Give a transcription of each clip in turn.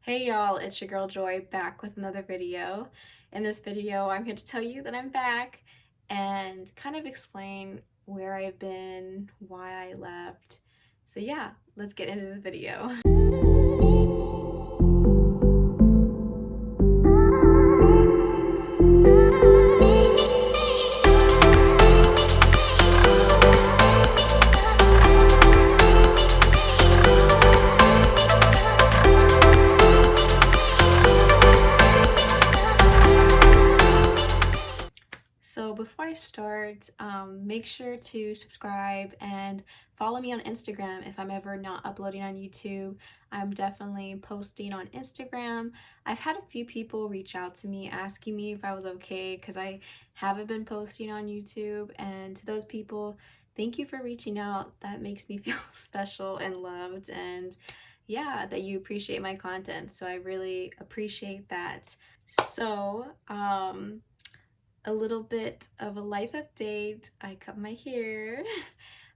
Hey y'all, it's your girl Joy back with another video. In this video, I'm here to tell you that I'm back and kind of explain where I've been, why I left. So yeah, let's get into this video. So before I start, make sure to subscribe and follow me on Instagram if I'm ever not uploading on YouTube. I'm definitely posting on Instagram. I've had a few people reach out to me asking me if I was okay because I haven't been posting on YouTube. And to those people, thank you for reaching out. That makes me feel special and loved, and yeah, that you appreciate my content. So I really appreciate that. So, a little bit of a life update. I cut my hair.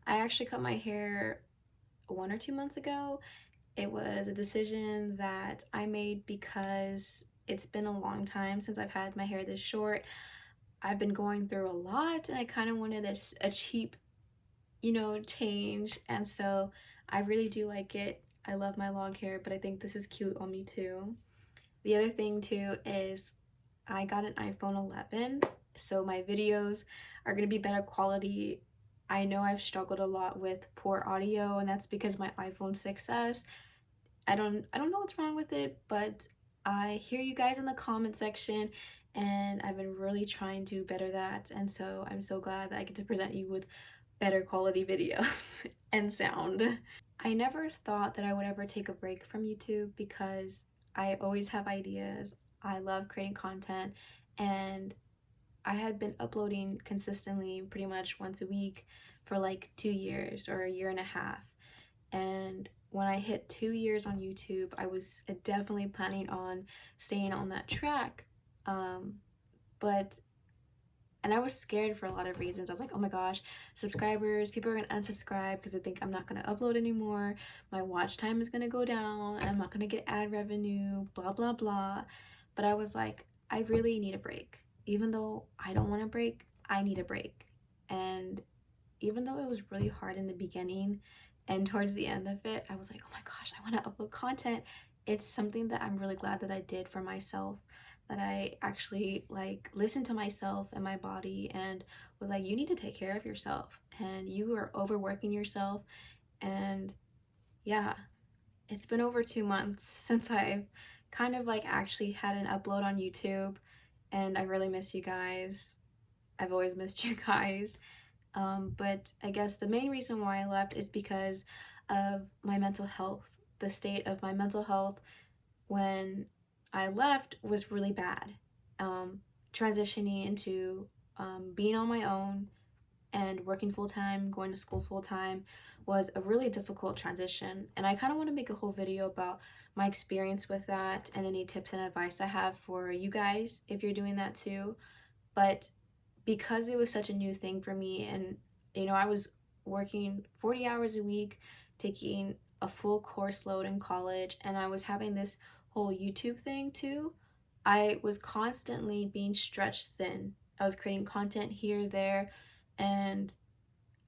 I actually cut my hair 1 or 2 months ago. It was a decision that I made because it's been a long time since I've had my hair this short. I've been going through a lot and I kind of wanted a cheap, change. And so I really do like it. I love my long hair, but I think this is cute on me too. The other thing too is I got an iPhone 11, so my videos are going to be better quality. I know I've struggled a lot with poor audio, and that's because my iPhone 6s. I don't know what's wrong with it, but I hear you guys in the comment section, and I've been really trying to better that. And so I'm so glad that I get to present you with better quality videos and sound. I never thought that I would ever take a break from YouTube because I always have ideas. I love creating content, and I had been uploading consistently pretty much once a week for like 2 years or a year and a half. And when I hit 2 years on YouTube, I was definitely planning on staying on that track. But and I was scared for a lot of reasons. I was like, oh my gosh, subscribers, people are gonna unsubscribe because they think I'm not gonna upload anymore. My watch time is gonna go down. I'm not gonna get ad revenue, blah, blah, blah. But I was like, I really need a break. Even though I don't want a break, I need a break. And even though it was really hard in the beginning and towards the end of it, I was like, oh my gosh, I wanna upload content. It's something that I'm really glad that I did for myself, that I actually like listened to myself and my body and was like, you need to take care of yourself and you are overworking yourself. And yeah, it's been over 2 months since I've kind of like actually had an upload on YouTube, and I really miss you guys. I've always missed you guys. But I guess the main reason why I left is because of my mental health. The state of my mental health when I left was really bad. Transitioning into being on my own and working full time, going to school full time was a really difficult transition. And I kind of want to make a whole video about my experience with that and any tips and advice I have for you guys if you're doing that too. But because it was such a new thing for me, and I was working 40 hours a week, taking a full course load in college, and I was having this whole YouTube thing too. I was constantly being stretched thin. I was creating content here, there, and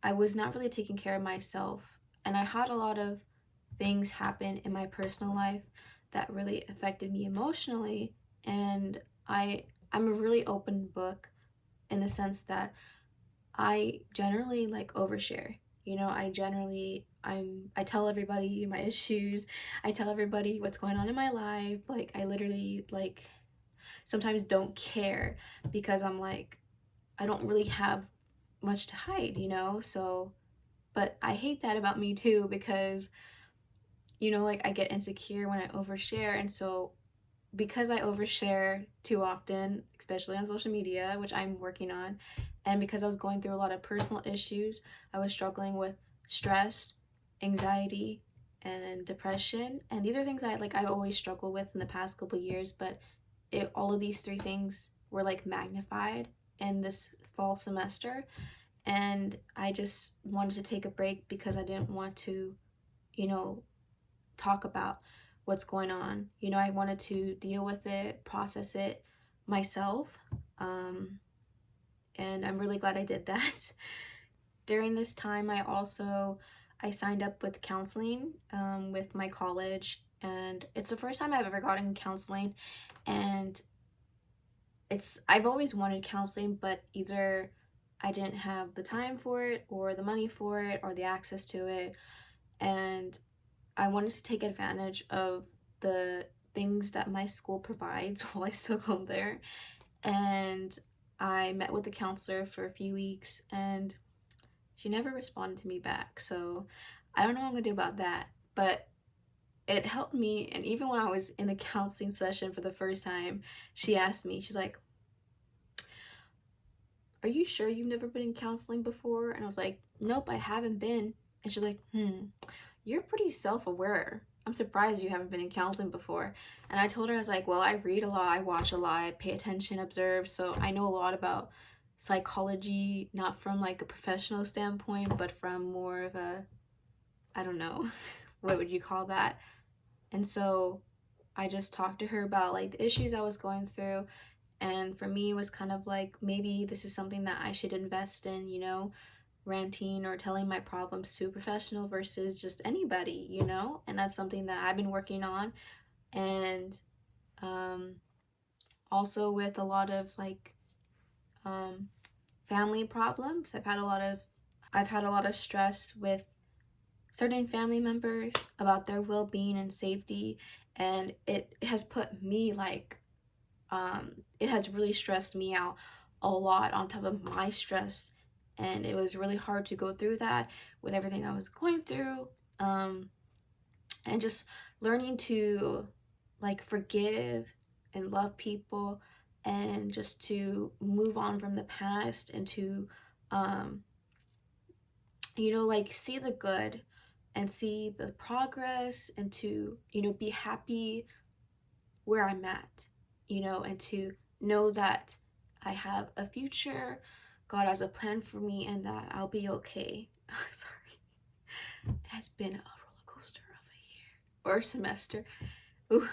I was not really taking care of myself. And I had a lot of things happen in my personal life that really affected me emotionally. And I'm a really open book in the sense that I generally like overshare. I tell everybody my issues. I tell everybody what's going on in my life. Like I literally like sometimes don't care because I'm like I don't really have much to hide. So but I hate that about me too because like I get insecure when I overshare, and so because I overshare too often, especially on social media, which I'm working on, and because I was going through a lot of personal issues, I was struggling with stress, anxiety, and depression. And these are things I always struggle with in the past couple years, but all of these three things were like magnified in this fall semester. And I just wanted to take a break because I didn't want to, talk about what's going on. You know, I wanted to deal with it, process it myself. And I'm really glad I did that. During this time, I signed up with counseling with my college, and it's the first time I've ever gotten counseling. And I've always wanted counseling, but either I didn't have the time for it or the money for it or the access to it. And I wanted to take advantage of the things that my school provides while I still go there. And I met with the counselor for a few weeks, and she never responded to me back. So I don't know what I'm gonna do about that. But it helped me. And even when I was in the counseling session for the first time, she asked me, she's like, "Are you sure you've never been in counseling before?" And I was like, "Nope, I haven't been." And she's like, "You're pretty self-aware. I'm surprised you haven't been in counseling before." And I told her, I was like, "Well, I read a lot, I watch a lot, I pay attention, observe, so I know a lot about psychology, not from like a professional standpoint, but from more of a, I don't know, what would you call that?" And so I just talked to her about like the issues I was going through. And for me, it was kind of like, maybe this is something that I should invest in, you know, ranting or telling my problems to a professional versus just anybody, you know? And that's something that I've been working on. And um, also with a lot of like family problems, I've had a lot of stress with certain family members about their well-being and safety, and it has put me like it has really stressed me out a lot on top of my stress, and it was really hard to go through that with everything I was going through. And just learning to like forgive and love people, and just to move on from the past, and to um, you know, like see the good and see the progress, and to, you know, be happy where I'm at, you know, and to know that I have a future, God has a plan for me, and that I'll be okay. Sorry. It's been a roller coaster of a year or a semester. Ooh.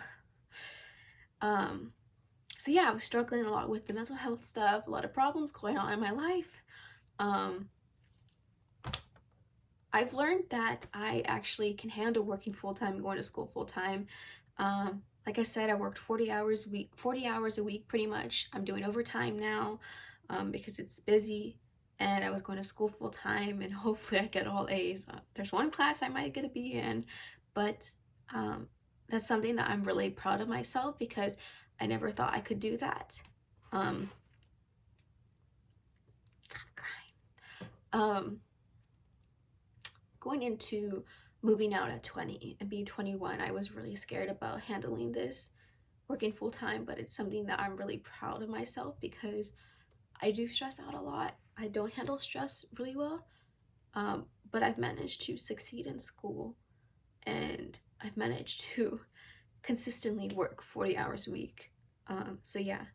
So yeah, I was struggling a lot with the mental health stuff, a lot of problems going on in my life. I've learned that I actually can handle working full-time, going to school full-time. Like I said, I worked 40 hours a week pretty much. I'm doing overtime now because it's busy, and I was going to school full-time, and hopefully I get all A's. There's one class I might get a B in, but that's something that I'm really proud of myself, because I never thought I could do that. I'm crying. Going into moving out at 20 and being 21, I was really scared about handling this, working full-time, but it's something that I'm really proud of myself, because I do stress out a lot. I don't handle stress really well, but I've managed to succeed in school, and I've managed to consistently work 40 hours a week. So yeah.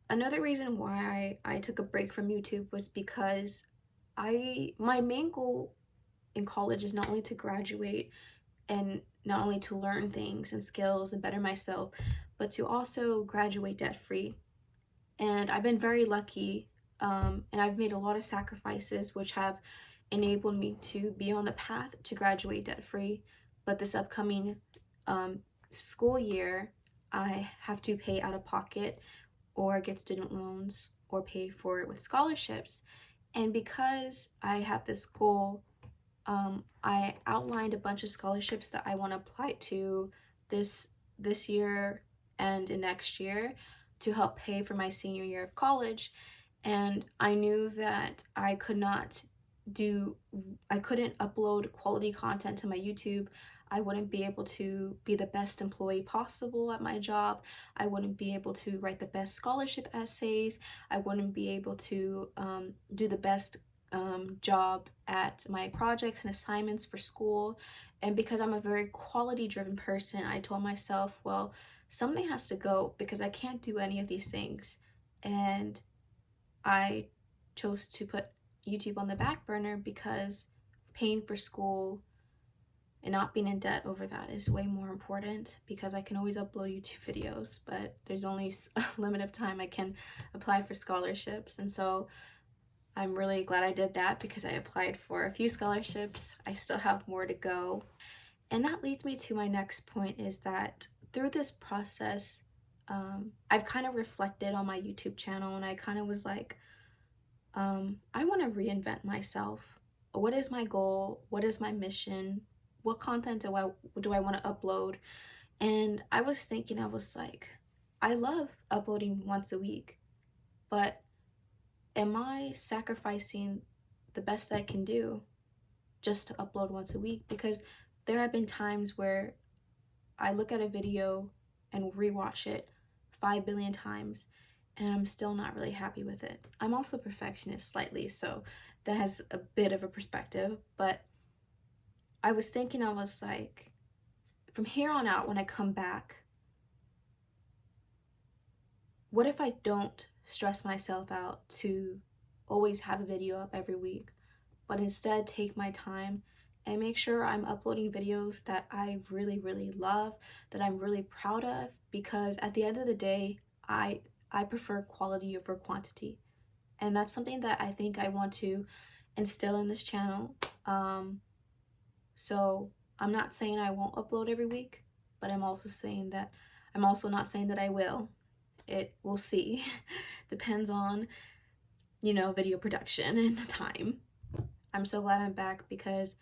Another reason why I took a break from YouTube was because my main goal in college is not only to graduate and not only to learn things and skills and better myself, but to also graduate debt-free. And I've been very lucky, and I've made a lot of sacrifices which have enabled me to be on the path to graduate debt-free. But this upcoming school year, I have to pay out of pocket or get student loans or pay for it with scholarships. And because I have this goal, I outlined a bunch of scholarships that I want to apply to this year and in next year to help pay for my senior year of college. And I knew that I couldn't upload quality content to my YouTube. I wouldn't be able to be the best employee possible at my job. I wouldn't be able to write the best scholarship essays. I wouldn't be able to do the best job at my projects and assignments for school. And because I'm a very quality driven person, I told myself, well, something has to go, because I can't do any of these things. And I chose to put YouTube on the back burner, because paying for school and not being in debt over that is way more important, because I can always upload YouTube videos, but there's only a limit of time I can apply for scholarships. And so I'm really glad I did that, because I applied for a few scholarships. I still have more to go. And that leads me to my next point, is that through this process, I've kind of reflected on my YouTube channel, and I kind of was like, I want to reinvent myself. What is my goal? What is my mission? What content do I want to upload? And I was thinking, I was like, I love uploading once a week, but am I sacrificing the best that I can do just to upload once a week? Because there have been times where I look at a video and rewatch it 5 billion times, and I'm still not really happy with it. I'm also a perfectionist slightly, so that has a bit of a perspective. But I was thinking, I was like, from here on out, when I come back, what if I don't stress myself out to always have a video up every week, but instead take my time and make sure I'm uploading videos that I really, really love, that I'm really proud of? Because at the end of the day, I prefer quality over quantity. And that's something that I think I want to instill in this channel. So I'm not saying I won't upload every week, but I'm also not saying that I will. We'll see. Depends on, video production and time. I'm so glad I'm back, because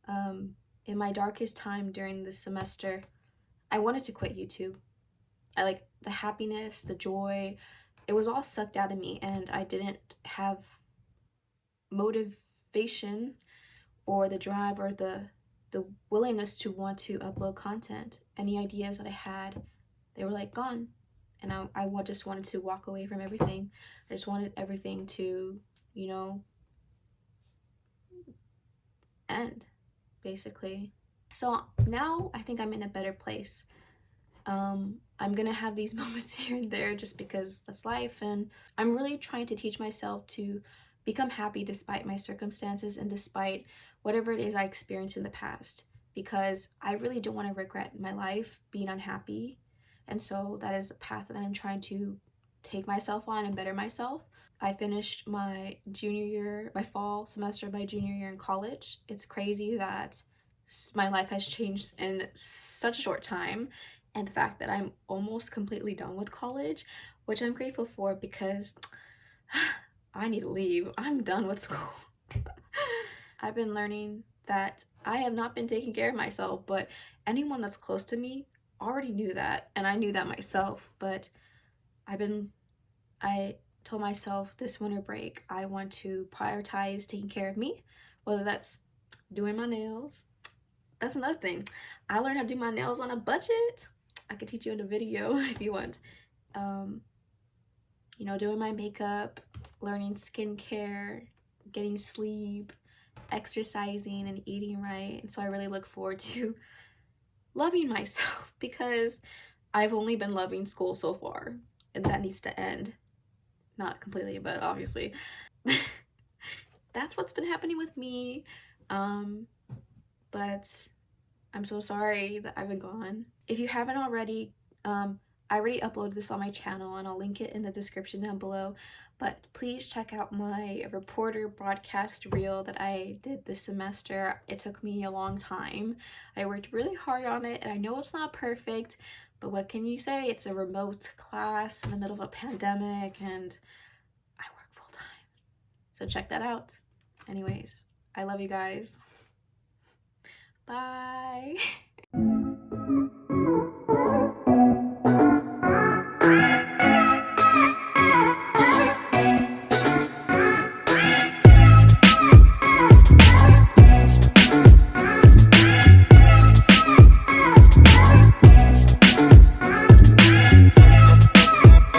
in my darkest time during this semester, I wanted to quit YouTube. I like the happiness, the joy, it was all sucked out of me, and I didn't have motivation or the drive or the willingness to want to upload content. Any ideas that I had, they were like gone. And I just wanted to walk away from everything. I just wanted everything to, end, basically. So now I think I'm in a better place. I'm gonna have these moments here and there just because that's life, and I'm really trying to teach myself to become happy despite my circumstances and despite whatever it is I experienced in the past, because I really don't want to regret my life being unhappy. And so that is the path that I'm trying to take myself on and better myself. I finished my fall semester of my junior year in college. It's crazy that my life has changed in such a short time, and the fact that I'm almost completely done with college, which I'm grateful for, because I need to leave. I'm done with school. I've been learning that I have not been taking care of myself, but anyone that's close to me already knew that, and I knew that myself. But I told myself this winter break, I want to prioritize taking care of me, whether that's doing my nails. That's another thing. I learned how to do my nails on a budget. I could teach you in a video if you want. Doing my makeup, learning skincare, getting sleep, exercising, and eating right. And so I really look forward to loving myself, because I've only been loving school so far, and that needs to end. Not completely, but obviously. That's what's been happening with me. But I'm so sorry that I've been gone. If you haven't already, I already uploaded this on my channel, and I'll link it in the description down below. But please check out my reporter broadcast reel that I did this semester. It took me a long time. I worked really hard on it, and I know it's not perfect, but what can you say? It's a remote class in the middle of a pandemic, and I work full time. So check that out. Anyways, I love you guys. Bye.